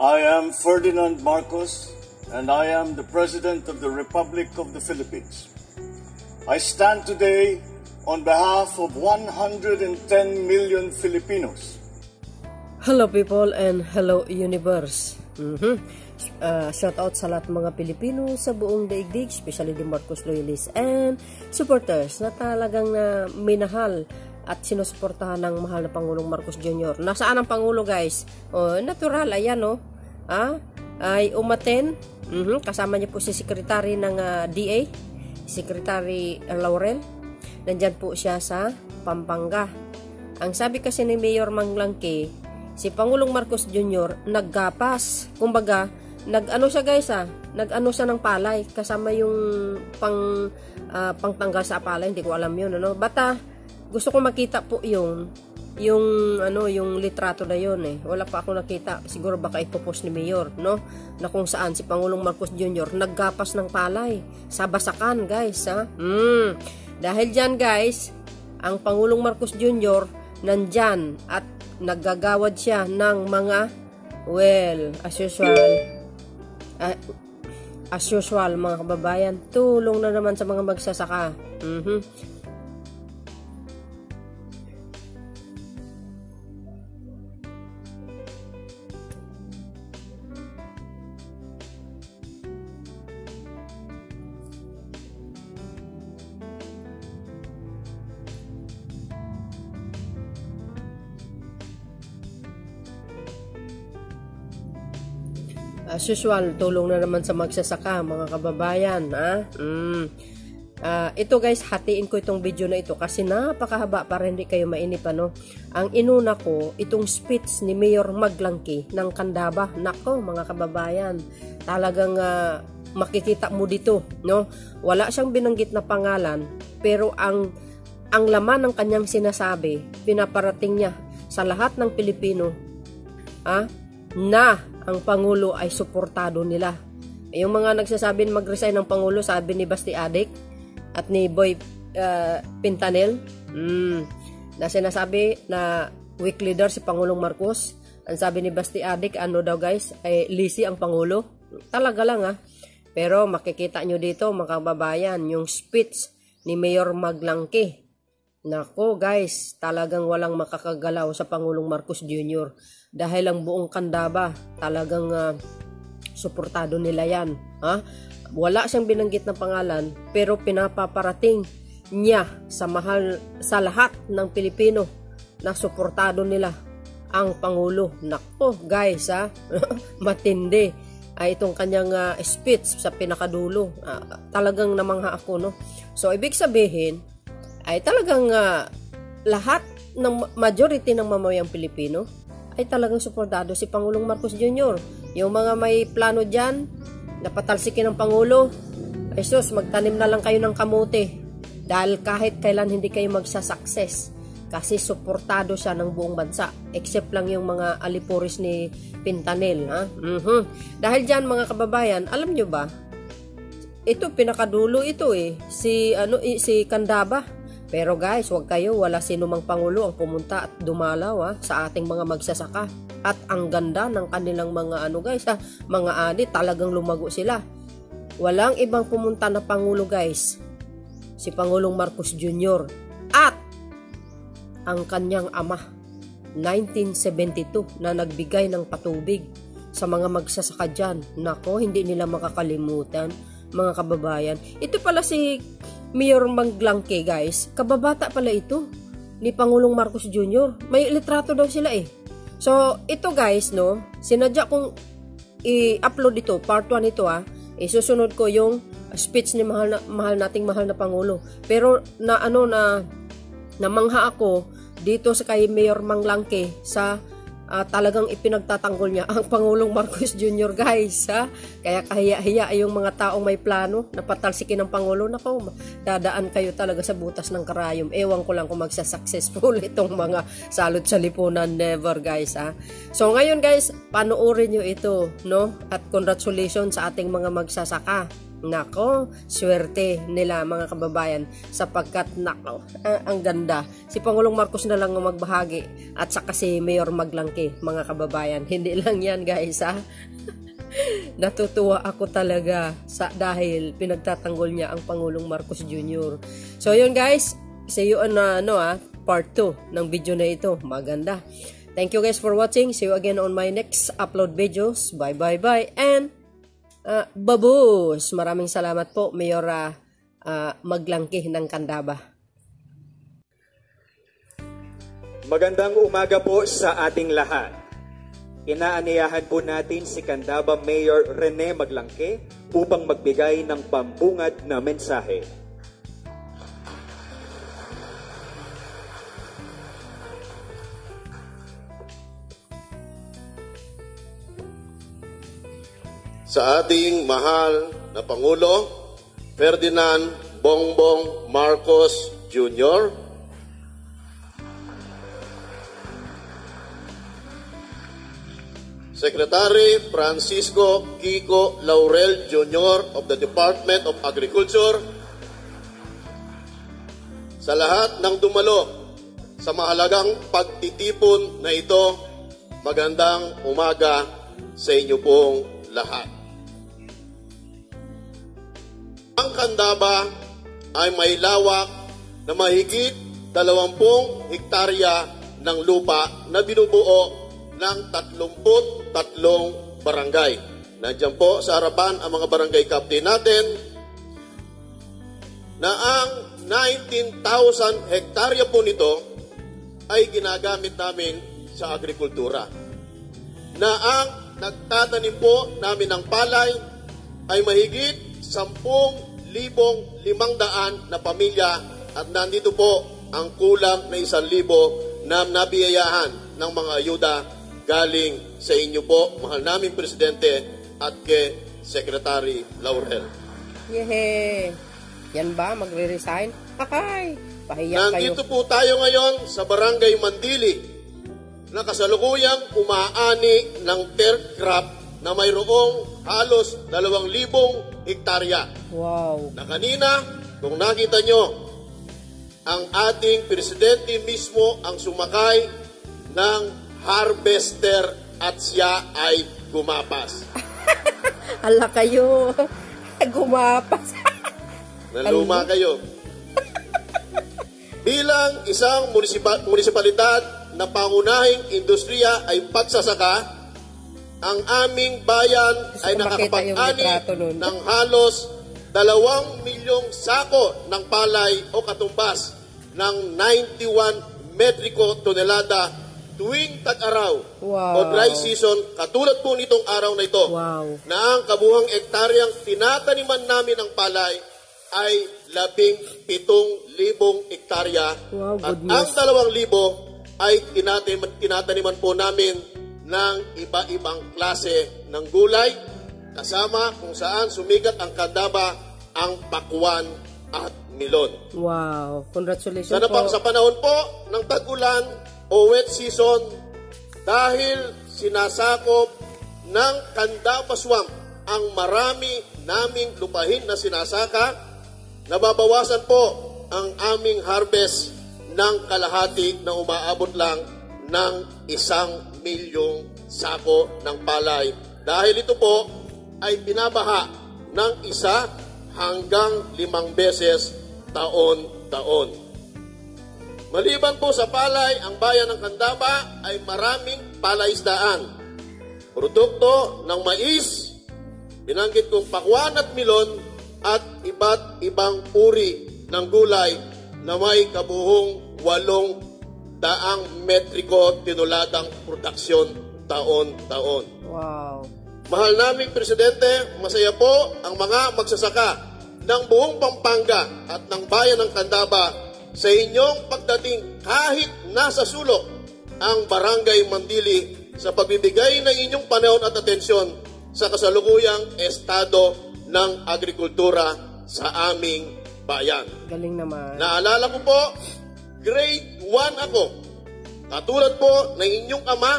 I am Ferdinand Marcos, and I am the President of the Republic of the Philippines. I stand today on behalf of 110 million Filipinos. Hello people and hello universe. Shout out sa lahat mga Pilipino sa buong daigdig, especially the Marcos loyalists and supporters na talagang minahal at sinusuportahan ng mahal na Pangulong Marcos Jr. Nasaan ang Pangulo, guys? Natural, ayan ay umaten. Kasama niya po si Secretary ng DA, Secretary Laurel. Nandyan po siya sa Pampanga. Ang sabi kasi ni Mayor Manglangke, si Pangulong Marcos Jr. naggapas. Kumbaga, nag-ano siya, guys, nag-ano siya ng palay kasama yung pangtanggal sa palay. Hindi ko alam yun, ano. Bata, gusto ko makita po yung litrato na yun Wala pa ako nakita. Siguro baka ipopost ni Mayor, no? Na kung saan si Pangulong Marcos Jr. naggapas ng palay sa Basakan, guys, Dahil dyan, guys, ang Pangulong Marcos Jr. nandyan at naggagawad siya ng mga, as usual mga kababayan, tulong na naman sa mga magsasaka. As usual, tulong na naman sa magsasaka, mga kababayan. Ito, guys, hatiin ko itong video na ito kasi napakahaba para hindi kayo mainip, ano. Ang inuna ko, itong speech ni Mayor Manglangke ng Candaba. Nako, mga kababayan, talagang makikita mo dito, no? Wala siyang binanggit na pangalan, pero ang laman ng kanyang sinasabi, pinaparating niya sa lahat ng Pilipino, na ang Pangulo ay suportado nila. Yung mga nagsasabing mag-resign ng Pangulo, sabi ni Basti Adik at ni Boy Pintanel, na sinasabi na weak leader si Pangulong Marcos. Ang sabi ni Basti Adik, ano daw, guys, ay lisi ang Pangulo. Talaga lang, Pero makikita nyo dito, mga kababayan, yung speech ni Mayor Manglangke. Nako, guys, talagang walang makakagalaw sa Pangulong Marcos Jr. Dahil ang buong Candaba talagang suportado nila yan. Wala siyang binanggit na pangalan, pero pinapaparating niya sa lahat ng Pilipino na suportado nila ang Pangulo. Nako, guys, matindi itong kanyang speech sa pinakadulo. Talagang namangha ako, no? So, ibig sabihin ay talagang lahat ng majority ng mamayang Pilipino ay talagang suportado si Pangulong Marcos Jr. Yung mga may plano dyan, napatalsikin ng Pangulo, ay sus, magtanim na lang kayo ng kamote. Dahil kahit kailan hindi kayo magsasucess. Kasi suportado siya ng buong bansa. Except lang yung mga alipuris ni Pintanel. Dahil dyan, mga kababayan, alam nyo ba, ito, pinakadulo ito si Candaba. Pero guys, wag kayo, wala sino mang Pangulo ang pumunta at dumalaw sa ating mga magsasaka. At ang ganda ng kanilang mga mga ani, talagang lumago sila. Walang ibang pumunta na Pangulo, guys. Si Pangulong Marcos Jr. At ang kanyang ama, 1972, na nagbigay ng patubig sa mga magsasaka dyan. Nako, hindi nila makakalimutan, mga kababayan. Ito pala si Mayor Manglangke, guys, kababata pala ito ni Pangulong Marcos Jr. May litrato daw sila So, ito, guys, no, sinadya kong i-upload ito, part 1 ito, isusunod ko yung speech ni mahal nating Pangulo. Pero namangha ako dito sa kay Mayor Manglangke sa talagang ipinagtatanggol niya ang Pangulong Marcos Jr. guys, Kaya kahiya-hiya yung mga taong may plano na patalsikin ng Pangulo. Nako, dadaan kayo talaga sa butas ng karayom. Ewan ko lang kung magsa-successful itong mga salot sa lipunan. Never, guys, So ngayon, guys, panoorin nyo ito, no? At congratulations sa ating mga magsasaka. Nako, swerte nila mga kababayan sapagkat nako, ang ganda. Si Pangulong Marcos na lang ang magbahagi at saka si Mayor Maglangke mga kababayan. Hindi lang yan guys ha. Natutuwa ako talaga dahil pinagtatanggol niya ang Pangulong Marcos Jr. So yun guys, see you on part 2 ng video na ito. Maganda. Thank you guys for watching. See you again on my next upload videos. Bye bye bye and babus! Maraming salamat po, Mayor Maglangke ng Candaba. Magandang umaga po sa ating lahat. Inaanyayahan po natin si Candaba Mayor Rene Maglangke upang magbigay ng pambungad na mensahe. Sa ating mahal na Pangulo, Ferdinand Bongbong Marcos Jr., Secretary Francisco Kiko Laurel Jr. of the Department of Agriculture, sa lahat ng dumalo sa mahalagang pagtitipon na ito, magandang umaga sa inyo pong lahat. Ang Candaba ay may lawak na mahigit 20 hektarya ng lupa na binubuo ng 33 barangay. Nandiyan po sa harapan ang mga barangay captain natin na ang 19,000 hektarya po nito ay ginagamit namin sa agrikultura. Na ang nagtatanim po namin ng palay ay mahigit 10,500 na pamilya at nandito po ang kulang na 1,000 na nabiyayahan ng mga ayuda galing sa inyo po, mahal naming Presidente at kay Secretary Laurel. Yehe! Yan ba? Magre-resign? Ay! Pahiyak kayo. Nandito po tayo ngayon sa Barangay Mandili na kasalukuyang umaani ng turf crop na mayroong halos 2,000 hektarya. Wow! Na kanina, kung nakita nyo, ang ating Presidente mismo ang sumakay ng harvester at siya ay gumapas. Ala kayo! Gumapas! Naluma kayo. Bilang isang munisipalidad na pangunahing industriya ay pagsasaka, ang aming bayan ay nakakapag-ani ng halos 2 milyong sako ng palay o katumbas ng 91 metriko tonelada tuwing tag-araw o dry season, katulad po nitong araw na ito, na ang kabuhang ektaryang tinataniman namin ng palay ay 17,000 hektarya at ang 2,000 ay tinataniman po namin ng iba-ibang klase ng gulay, kasama kung saan sumikat ang Candaba, ang pakwan at milon. Wow! Congratulations po. Sa panahon po ng tag-ulan o wet season, dahil sinasakop ng Candaba Swamp ang marami naming lupahin na sinasaka, nababawasan po ang aming harvest ng kalahati na umaabot lang ng 1 milyong sako ng palay. Dahil ito po ay binabaha ng 1 hanggang 5 beses taon-taon. Maliban po sa palay, ang bayan ng Candaba ay maraming palaisdaan. Produkto ng mais, binanggit kong pakwan at milon, at iba't ibang uri ng gulay na may kabuhong 800 metriko tinuladang produksyon taon-taon. Wow! Mahal naming Presidente, masaya po ang mga magsasaka ng buong Pampanga at ng bayan ng Candaba sa inyong pagdating kahit nasa sulok ang Barangay Mandili sa pagbibigay ng inyong panahon at atensyon sa kasalukuyang estado ng agrikultura sa aming bayan. Galing naman. Naalala ko po, grade 1 ako. Katulad po ng inyong ama,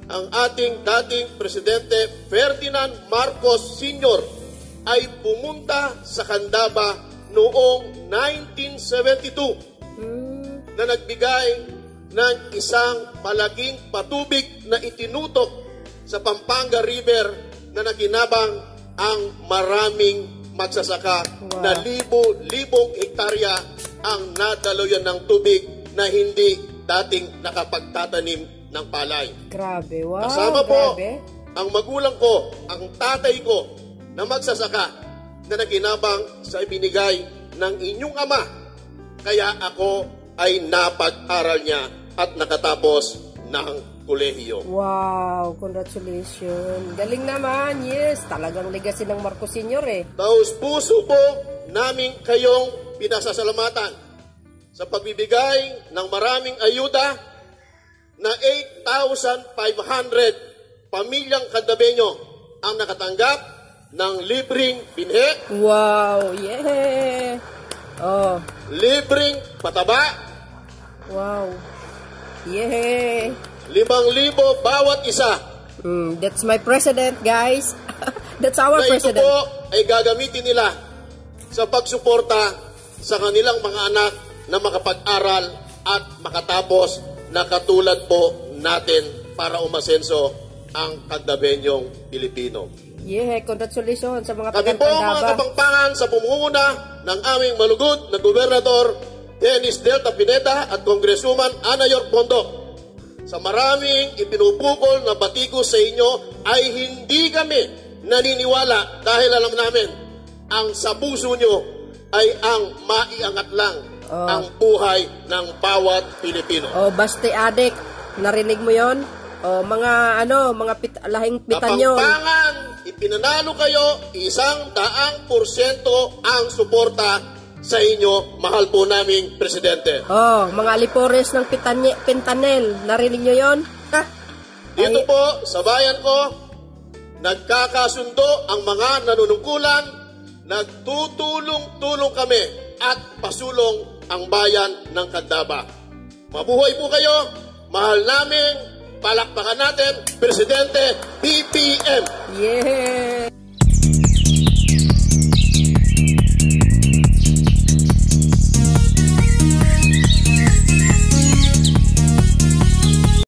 ang ating dating Presidente Ferdinand Marcos Sr. ay pumunta sa Candaba noong 1972 na nagbigay ng isang malaking patubig na itinutok sa Pampanga River na nakinabang ang maraming magsasaka na libo-libong hektarya ang nadaloyan ng tubig na hindi dating nakapagtatanim ng palay. Grabe, wow. Kasama po grabe. ang magulang ko, ang tatay ko na magsasaka na nakinabang sa ibinigay ng inyong ama. Kaya ako ay napag-aral niya at nakatapos ng kolehiyo. Wow, congratulations. Galing naman, yes. Talagang legacy ng Marcos Sr. Taos puso po namin kayong pinasasalamatan sa pagbibigay ng maraming ayuda na 8,500 pamilyang Candabeño ang nakatanggap ng libreng binhe, Wow, yeah. Oh, libreng pataba, wow. Yeah. 5,000 bawat isa. That's my president, guys. That's our Na ito president. po ay gagamitin nila sa pagsuporta sa kanilang mga anak na makapag-aral at makatapos na katulad po natin para umasenso ang Candabeñong Pilipino. Yeah, congratulations sa mga Kami po mga taga-Candaba. Kapampangan sa pumunguna ng aming malugod na Gobernador Dennis Delta Pineda at Congresswoman Ana York Pondo. Sa maraming ipinupukol na batiko sa inyo ay hindi kami naniniwala dahil alam namin ang sa puso nyo ay ang maiangat lang ang buhay ng bawat Pilipino. Oh, Basti Adik, narinig mo 'yon? Oh, mga lahing pitan nyo. Kapampangan, ipinanalo kayo 100% ang suporta sa inyo, mahal po naming Presidente. Oh, mga alipores ng Pintanel, narinig nyo 'yon? Dito po, sa bayan ko, nagkakasundo ang mga nanunungkulan, nagtutulong-tulong kami at pasulong ang bayan ng Candaba. Mabuhay po kayo, mahal namin, palakpakan natin, Presidente BBM. Yeah!